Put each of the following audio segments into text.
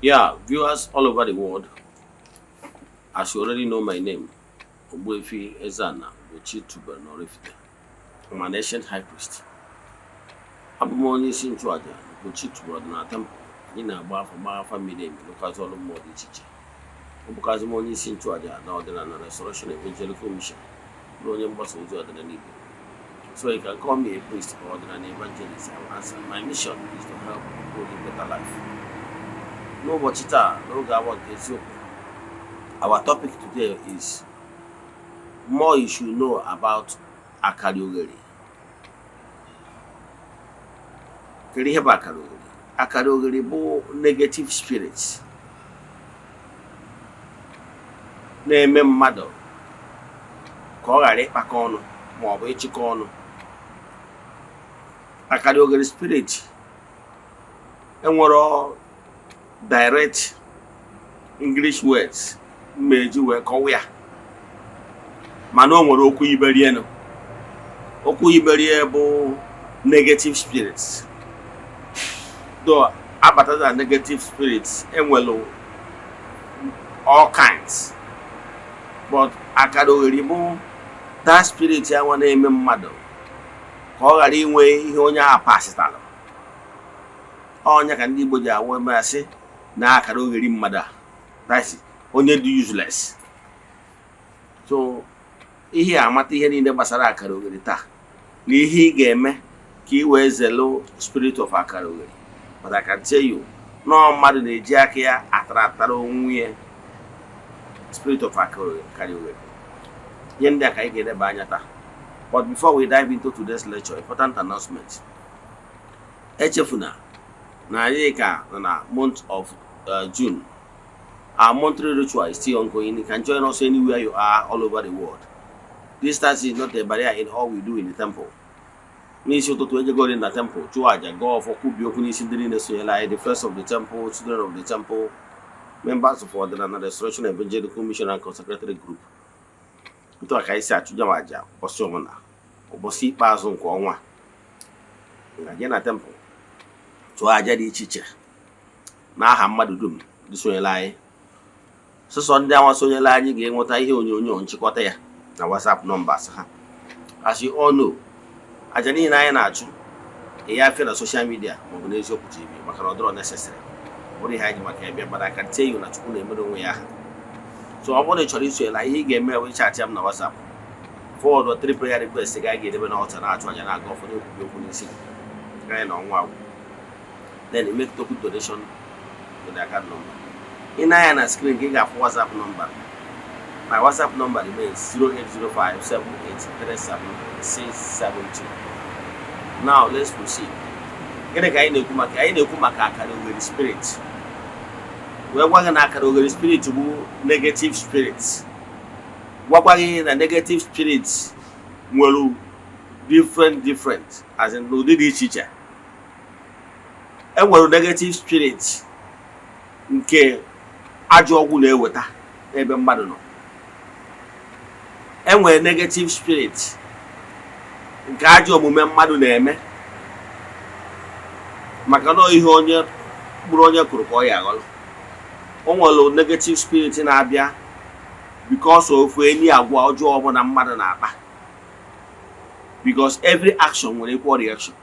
Yeah, viewers all over the world, as you already know my name, Ogbuefi Ezeana, ugochitubelu na Oraifite. I'm an ancient high priest. Abụ m onye isi nchụaja ugochitubelu na temple. Anyị na-agba afọ gbaa afa mmiri emi lụkazị ọrụ mmụọ dị iche iche. Ọ bụkazị m onye isi nchụaja na ọdịnala Restoration Evangelical Mission na onye mgbasa ozi ọdịnala Igbo. So you can call me a priest or ordinary evangelist. I will answer. My mission is to help people live better life. N'ụbọchị taa, n'oge awa nke eziokwu, our topic today is more you should know about akaliogheri. Kedu ihe bụ akaliogheri? Akaliogheri bụ negative spirits na-eme mmadụ ka ọ ghara ịkpakọ ọnụ ma ọ bụ ịchịkọ ọnụ. Akaliogheri spirit enwero direct English words mmeji wee kọwa ya, mana o nwere okwu iberie. Okwu iberie bụ negative spirits. Though abata na negative spirits enwelu all kinds, but akaliogheri bụ that spirit ya nwa na-eme mmadụ ka ọ ghara inwe ihe onye ahụ pasịtalụ. Ọnya ka ndị Igbo ji awa masị na akaliogheri mmadụ a, that's onye dị useless. So ihe amata ihe niile gbasara akaliogheri taa na ihe ị ga-eme ka ị wee zelo spirit of akaliogheri. But I can tell you, no mmadụ na-eji aka ya atara onwe ya spirit of akaliogheri. Ihe ndị a ka anyị ga-edeba anya taa. But before we dive into today's lecture, important announcement. Echefuna na anyị ka na month of June. Our monthly ritual is still ongoing. You can join us anywhere you are all over the world. Distance is not a barrier in all we do in the temple. N'isi ụtụtụ eje go in the temple, chụọ aja, go for kwubi okwu n'isi ndị niile sonyela, the first of the temple, children of the temple, members of Eze-Ana Restoration Evangelical Mission and Consecrated Group. Ntụ aka isi achụja aja ụbọchị ọbụla, ụbọchị ikpeazụ nke ọnwa. Ngaje na temple, chụọ aja dị iche iche n'aha mmadụ dum ndị sonyela anyị. Sọsọ ndị anwa sonyela anyị ga-enweta ihe onyonyo nchịkọta ya na WhatsApp numbers ha. As you all know, aja niile anyị na-achụ ya afịa na social media maọbụ n'eziokwu TV maka na ọ dịrọ necessary. Bụrụ ihe anyị maka ebe but I can tell you na Chukwu na-emere onwe ya aha. So ọ bụrụ na ị chọrọ isonyela, ihe ị ga-eme wee chat ya m na WhatsApp. Forward or 3 prayer requests ga ga-edebe na altar na-achụ aja na-aga ụfọdụ ekwubi okwu n'isi anyị na ọnwa agwụ. Then you make token donation to the account number. In na screen, you have WhatsApp number. My WhatsApp number remains 08057837672. Now let's proceed. Gịnị ka anyị na-ekwu maka akaliogheri spirit. Wee gwa gị na akaliogheri spirit bụ negative spirits. Gwakwa gị na negative spirits nwere different as in n'ụdị dị iche iche. Enwere negative spirits nke ajọ ọgwụ na-eweta n'ebe mmadụ nọ. Enwere negative spirit nke ajọ omume mmadụ na-eme maka na ihe onye kpụrụ onye kụrụ ka ọ ya aghọrọ. O nwere negative spirit na-abịa because of any agwa ọjọọ ọbụla mmadụ na-akpa. Because every action nwere equal reaction.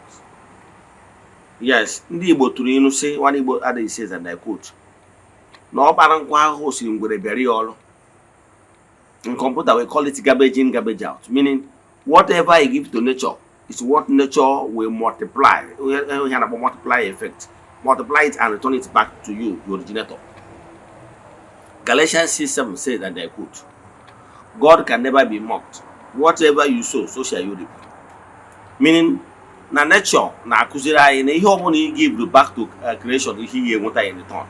Yes, ndị Igbo tụrụ ilu sị, one Igbo adịghị says and I quote, na ọ kpara nkwa ahụhụ siri ngwere bịara ya ọrụ. In computer we call it garbage in, garbage out, meaning whatever you give to nature is what nature will multiply. We have a multiply effect. Multiply it and return it back to you, the originator. Galatians 6:7 says, and I quote, God can never be mocked. Whatever you sow, so shall you reap. Meaning, na nature na akụziri anyị na ihe ọbụla you give back to creation, ihe you enweta in return.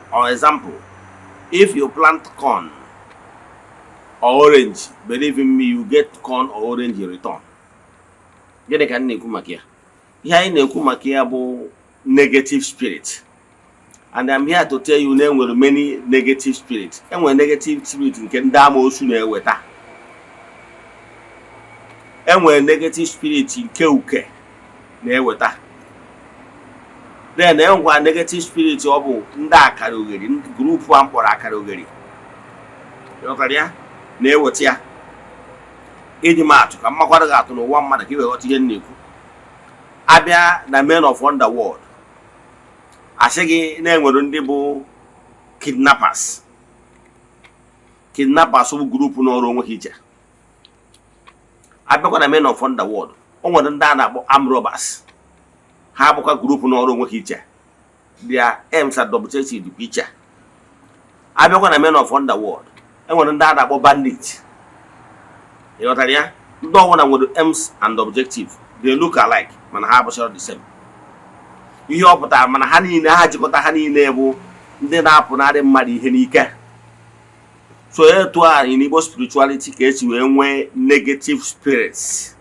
For example, if you plant corn or orange, believe in me, you get corn or orange in return. Gịnị ka na-ekwu maka ya? Ihe anyị na-ekwu maka ya bụ negative spirit. And I'm here to tell you na enwere many negative spirits. Enwere negative spirit nke ndị amoosu na-eweta. Enwere negative spirit nke uke na-eweta. Then enwekwa negative spirit ọ bụ ndị akaliogheri, grupu a mkpọrọ akaliogheri. Ịghọtara ya? Na-eweta ya iji maatụ ka mmakwara gị atụ n'ụwa mmadụ ka iweghọta ihe na-ekwu. Abịa na men of underworld, asị gị na-enwere ndị bụ kidnappers. Kidnappers bụ grupu n'ọrụ onwe ha iche. Abịakwa na men of underworld, o nwere ndị a na-akpọ armed robbers. Ha bụkwa grupu n'ọrụ onwe ha iche. Their aims are double-chested iche. Abịakwa na men of underworld, enwere ndị a na-akpọ bandit. Ịghọtara ya? Ndị ọbụla nwere aims and objective. They look alike, mana ha abụchara the same. Ihe ọ pụtara mana ha niile, ha jikọta ha niile bụ ndị na-apụnarị mmadụ ihe n'ike. So etu a in Igbo spirituality ka esi wee nwee negative spirits.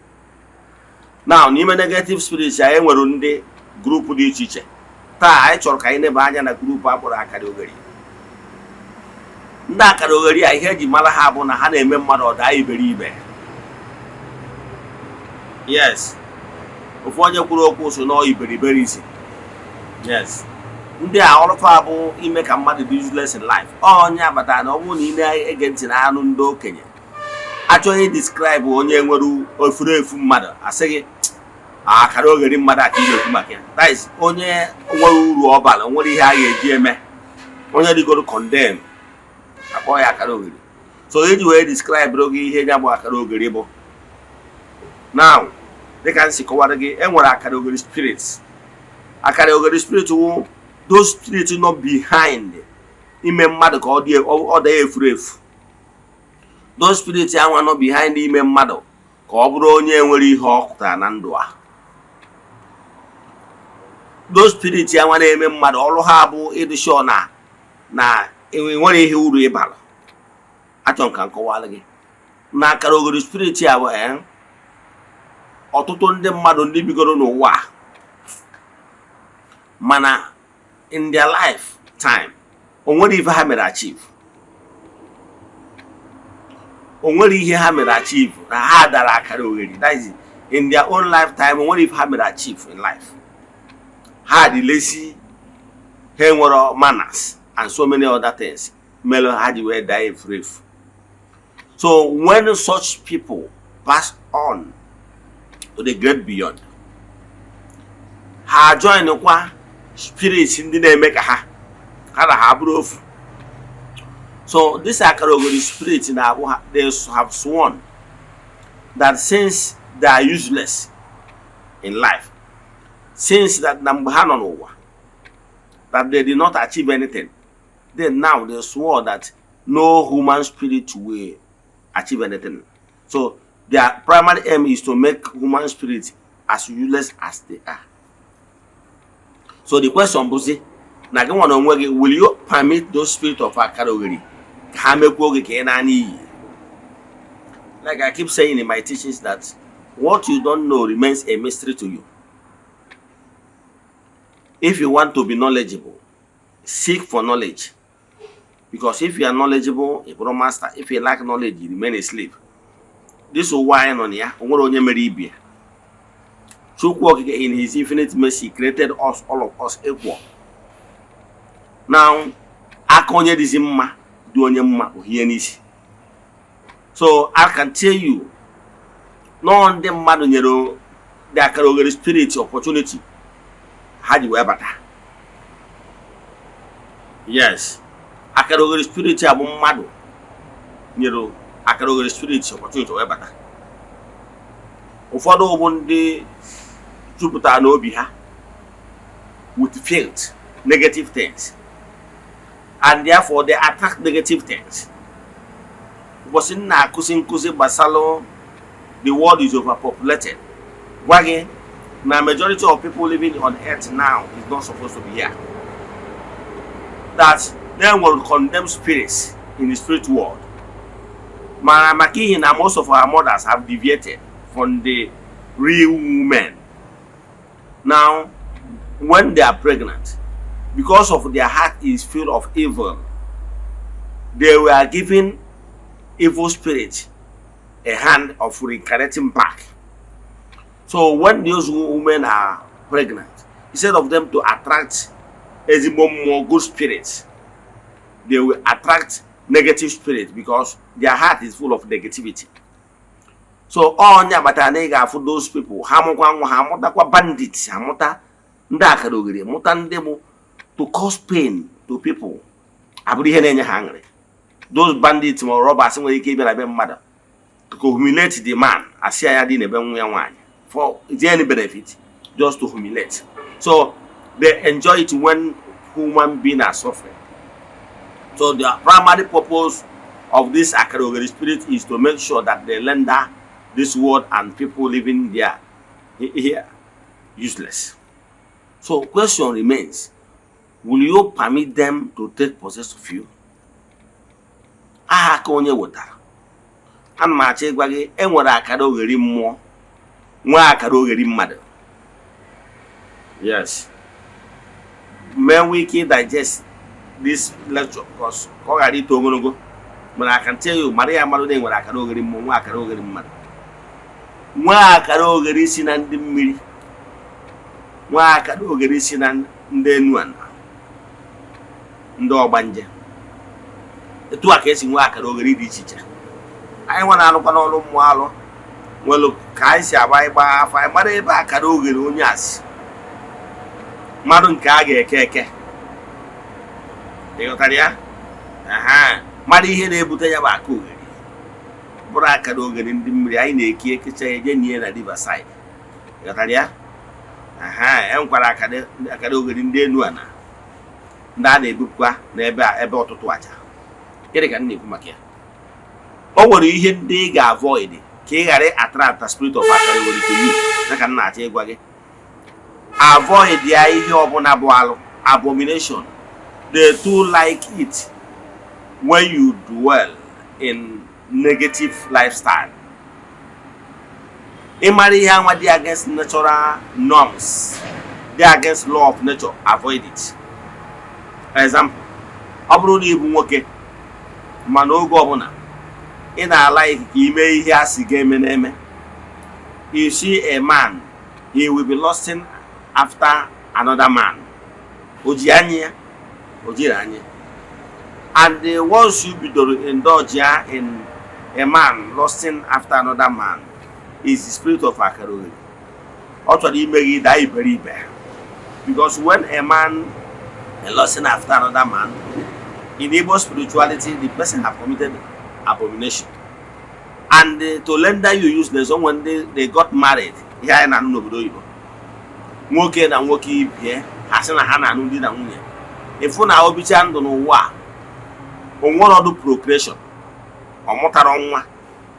Now n'ime negative spirits ya enwere ndị grupu dị iche iche. Taa anyị chọrọ ka anyị nebe anya na grupu akpọrọ akaliogheri. Ndị akaliogheri a ihe eji mara ha bụ na ha na-eme mmadụ ọ daa iberibe. Yes. Ofu onye kwuru okwu so nọ iberibe isi. Yes. Ndị a ọrụfa bụ ime ka mmadụ dị useless in life. Onye abata na ọ bụrụ na ị na-ege ntị na anụ ndị okenye, achọghị describe onye nwere efu mmadụ, asị gị akaliogheri mmadụ aka ihe ekwu maka ya. That is onye nwere uru ọbara, nwere ihe a ga-eji eme, onye dịgoro condemn, akpọ ya akaliogheri. So eji wee describe gị ihe ya bụ akaliogheri bụ. Now dịka nsi kọwara gị, enwere akaliogheri spirits. Akaliogheri spirit wụ those spirits nọ behind ime mmadụ ka ọ dị efu. Those spirits anwa nọ behind ime mmadụ ka ọ bụrụ onye nwere ihe ọ pụtara na ndụ a. Those spirits anwa na-eme mmadụ ọrụ ha bụ ịdị sure na enwere ihe uru ịbara. Achọ ka nkọwara gị na akaliogheri spirit ya bụ ọtụtụ ndị mmadụ ndị bigoro n'ụwa mana in their lifetime onwere ihe ha mere achieve. Onwere ihe ha mere achieve na ha dara akaliogheri. That is in their own lifetime onwere ihe ha mere achieve in life. Ha dị lazy, ha nwere manners and so many other things. Melo ha ji wee die efu. So when such people pass on to the great beyond, ha join kwa spirits ndị na-eme ka ha na ha bụrụ ofu. So this akaliogheri spirit na they have sworn that since they are useless in life, since that na mgbe ha nọ n'ụwa, that they did not achieve anything, then now they swore that no human spirit will achieve anything. So their primary aim is to make human spirits as useless as they are. So the question is, na gị nwa onwe gị, will you permit those spirits of akaliogheri ka ha mekwuo gị ka ị na n'iyi? Like I keep saying in my teachings that what you don't know remains a mystery to you. If you want to be knowledgeable, seek for knowledge. Because if you are knowledgeable, a pro master. If you lack knowledge, you remain a slave. This is why on ya, onwere onye mere ibe. Chukwu in his infinite mercy created us, all of us, equal. Now, aka onye dịzi mma dị onye mma ohie n'isi. So I can tell you, no ndị mmadụ nyere the akaliogheri spirit opportunity ha ji wee bata. Yes, akaliogheri spirit abụ mmadụ nyere akaliogheri spirit opportunity wee bata. Ụfọdụ bụ ndị jupụtara n'obi ha with failed negative things, and therefore they attack negative things. Ụbọchị nna akụzi nkụzi gbasara the world is overpopulated. Gwa gị na majority of people living on earth now is not supposed to be here. That they will condemn spirits in the spirit world. Mana maka ihe na most of our mothers have deviated from the real women. Now, when they are pregnant, because of their heart is filled of evil, they were given evil spirits a hand of reincarnating back. So when those women are pregnant, instead of them to attract more good spirits, they will attract negative spirits because their heart is full of negativity. So all nyabata for those people, hamukwa bandits, hamuta ndakarogheri, mutandemo to cause pain to people. Hungry. Those bandits or robbers mother to humiliate the man for any benefit, just to humiliate. So they enjoy it when human beings are suffering. So the primary purpose of this akaliogheri spirit is to make sure that they render this world and people living there here useless. So question remains, will you permit them to take possession of you? Aha ka onye wetara. Ana m achọ ịgwa gị enwere akaliogheri mmụọ, nwe akaliogheri mmadụ. Yes. May we can digest this lecture because but I can tell you, Maria Malone nwere akaliogheri mmụọ, nwe akaliogheri mmadụ. Nwe akaliogheri si na ndị mmiri. Nwe akaliogheri si na ndị Eze-Ana. Ndị ọgbanje. Etu a ka esi nwe akaliogheri dị iche iche. Anyị nwa na-alụkwa n'ọrụ mmụọ alụ nwere ka anyị si agba ịgba afọ anyị mara ebe akaliogheri onye asị mmadụ nke a ga-eke eke. Ịghọtara ya? Mmadụ ihe na-ebute ya bụ akaliogheri bụrụ akaliogheri ndị mmiri anyị na-eke ekecha eje nye na riverside. Ịghọtara ya? Enwekwara akaliogheri ndị Eze-Ana ndị a na-ebupụkwa n'ebe ọtụtụ aja. Gịnị ka m na-ekwu maka ya? O nwere ihe ndị ị ga-avoid ka ị ghara attract spirit of akaliogheri to you. Dịka m na-achọ ịgwa gị, avoid ya ihe ọbụla bụ alụ, abomination. They too like it when you dwell in negative lifestyle. Ịmara ihe anwa dị against natural norms, dị against law of nature, avoid it. For example, ọ bụrụ na ị bụ nwoke mana oge ọbụla ị na-ala ka ime ihe a sị ga-eme n'eme, you see a man, he will be lusting after another man. Oji anya, ojiri anya. And once you be indulge in a man lusting after another man, is the spirit of akaliogheri. Actually, ime die very bad. Because when a man is lusting after another man, in Igbo spirituality, the person have committed abomination. And to render you useless, when they got married, here in n'obodo Igbo, nwoke na nwoke ibie asị na ha na-anụ di na nwunye, efu na obicha ndụ n'ụwa onwere ọdụ procreation, ọmụtara nwa,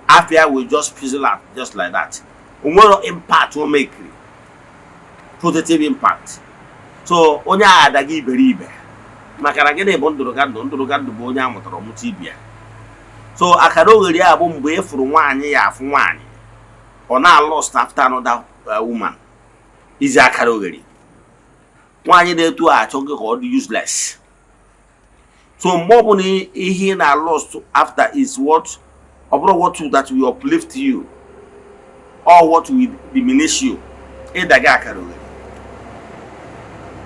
afia will just fizzle out just like that. Onwere impact o make, positive impact. So onye a adaga iberibe maka na gịnị bụ ndụrụgandụ bụ onye amụtara ọmụta ibia. So akaliogheri a bụ mgbe efuru nwaanyị ya afụ nwaanyị ọ na-lost after another woman. Is akaliogheri. Nwaanyị na-etu achọghị ka ọ dị useless. So mgbe ọ bụla ihe na lost after is what that will uplift you or what will diminish you, ịdaga akaliogheri.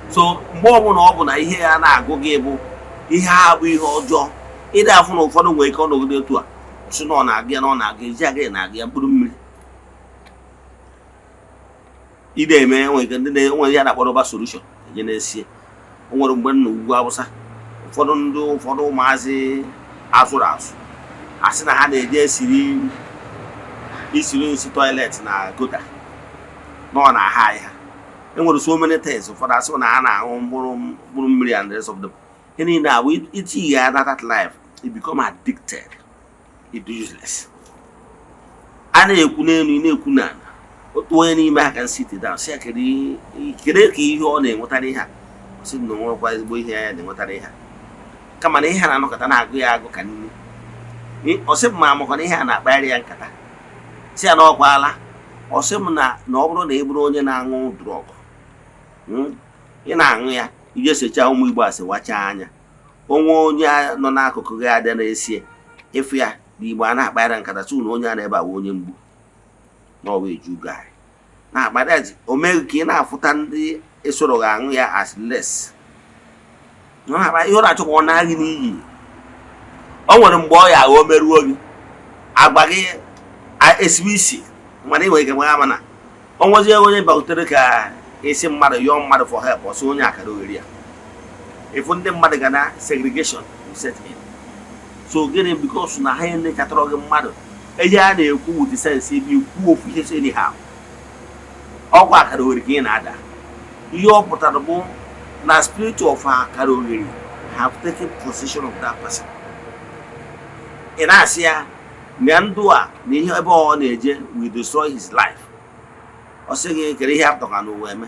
So mgbe ọ bụ na ihe ya na-agụ gị bụ ihe a bụ ihe ọjọọ, ịda afụ na ụfọdụ nwere ike ọnọgide etu a si na ọ na-aga eji aga na-aga ya mkpụrụ mmiri. Ide eme nwere ya na-akpọrọ ba solution eje na-esie. O nwere mgbe na ugwu Awụsa ụfọdụ ụmụazị azụrụ azụ asị na ha na-eje isiri nsi toilet na gota nọ na ha ya. Enwere so many things ụfọdụ asị na ha na-aṅụ mkpụrụ mmiri and the rest of them. Any now it's here that life, it become addicted. It's useless. Ana ekwu n'elu na-ekwu n'ala. Otu onye n'ime ha can sit down. Sị kere ka ihe ọ na-enwetara ihe a. Sị na nwekwa ezigbo ihe ya na-enwetara ihe a. Kama na ihe a na-anọkọta na-agụ ya agụ ka nne. Ọ sị m ma amụkọ na ihe a na-akpagharị ya nkata. Sị ya na ọkwaala. Ọ sị m na ọ bụrụ na ị bụrụ onye na-aṅụ drọg, ị na-aṅụ ya, ije secha ụmụ Igbo asị wacha anya. Onye nọ n'akụkụ gị adị na-esie ịfụ ya na Igbo a na-akpagharị nkata tụ na onye a na-ebe awa onye mgbu n'ọwa eju gari. na by that omeke na afuta ndị esoro ga anu ya as less no ha ihe na chukwu na gị n'iyi o nwere mgbe ọ ya o meruo gị agba gị esibisi mana iwe ga ma na onwezi onye bautere ka esi mmadụ yọ mmadụ for help ọsọ onye akara ogheri ya ifu ndị mmadụ ga na segregation set in so gịnị because na ha ndị katọrọ gị mmadụ eji a na-ekwu with the sense ibi ikwu ofu ihe so anyhow ọkwa akara ogheri ka ị na-ada ihe ọ pụtara bụ na spirit of akara ogheri have taken possession of that person ị na-asị ya na ndụ a na ihe ebe ọ na-eje will destroy his life ọ sị gị kere ihe apụtara n'ụwa eme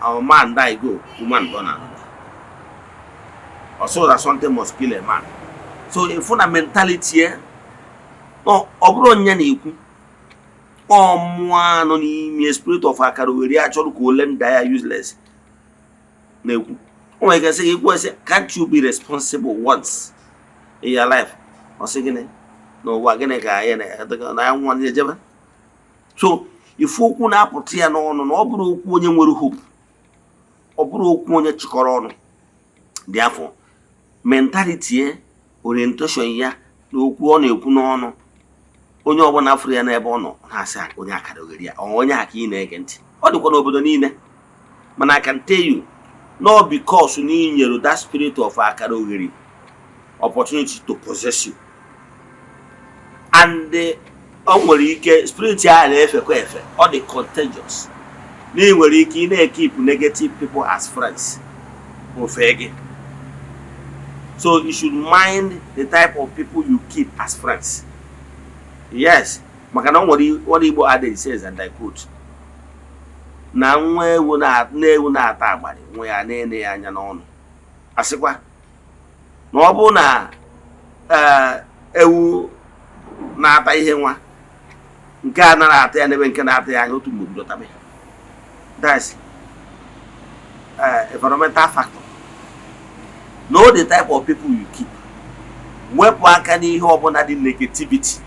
our man die go woman born another also that something must kill a man so ifu na mentality ọ bụrụ nya na-ekwu ọmụa nọ n'ime spirit of akara ogheri achọrọ ka ole nda ya useless na-ekwu o nwere ike sị gị kwesị can't you be responsible once in your life ọ sị gịnị n'ụwa gịnị ka anyị na ya nwa ejebe so ifu okwu na-apụta ya n'ọnụ na ọ bụrụ okwu onye nwere hope ọ bụrụ okwu onye chịkọrọ ọnụ dị afọ mentality orientation ya na okwu ọ na-ekwu n'ọnụ onye ọbụla afọ ya n'ebe ọ nọ na-asị onye akara ogheri ya onye aka ị na-ege ntị ọ dịkwa n'obodo niile mana I can tell you not because na ị nyere that spirit of akara ogheri opportunity to possess you and o nwere ike spirit ya na-efekwa efe ọ dị contagious na ị nwere ike ị na-keep negative people as friends ofe gị so you should mind the type of people you keep as friends yes maka na o nwere what Igbo adage says and I quote na nwa ewu na-ata agbari nwa ya na-ene ya anya n'ọnụ asịkwa na ọ bụ na ewu na-ata ihe nwa nke a na-ata ya n'ebe nke na-ata ya anya otu mgbe bido tabe that's environmental factor. Know the type of people you keep. Wepụ aka n'ihe ọbụla dị negativity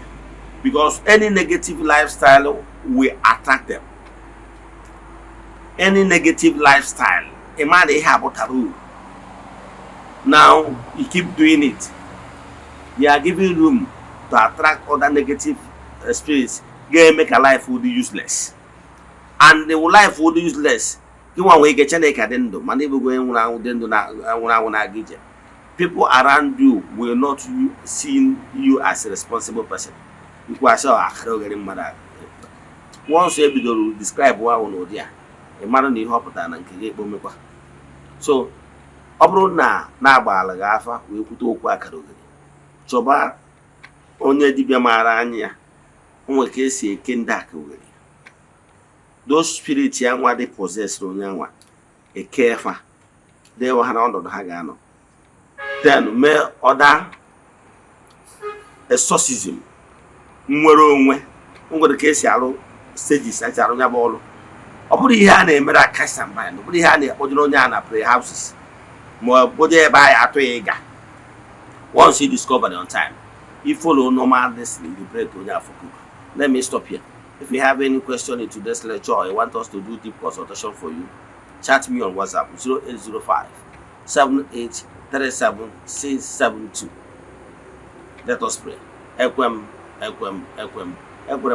because any negative lifestyle will attract them. Any negative lifestyle, a man they have a rule. Now you keep doing it. You are giving room to attract other negative spirits. They make a life will be useless, and the life will be useless. You want to get a money going around. People around you will not see you as a responsible person. Because once you able to describe what we know there, a man in the hospital and get so ọbụrụ na na-agbaala gị afa wee kwute okwu akara ogheri chọba onye dibịa maara anya ya onwe ka esi eke ndị akara ogheri those spirits ya nwa dị possessed onye nwa eke efa dewa ha na ọnọdụ ha ga-anọ then mee other exorcism nwere onwe nwere ka esi arụ stages esi arụ ya bụ ọrụ ọ bụrụ ihe a na-emere aka samba ọ bụrụ ihe a na-akpọjere onye a na prayer houses. More body by Atoega. Once you discover it on time, you follow normal listening, you pray to your food. Let me stop here. If you have any question into this lecture or you want us to do deep consultation for you, chat me on WhatsApp 0805 7837 672. Let us pray. Ekwem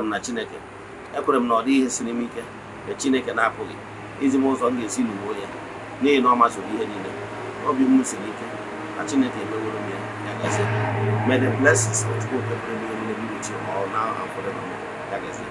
na Chineke. Ekwem na odi ihe siri m ike. Na Chineke na-apụghị. Izi m ụzọ m ga-esi n'uwe ya. N'ihi na ọ masịrị ihe niile. Obi m siri ike na Chineke emeworo m ya gazie. May the blessings of God be with you all now and forevermore. Ya gazie.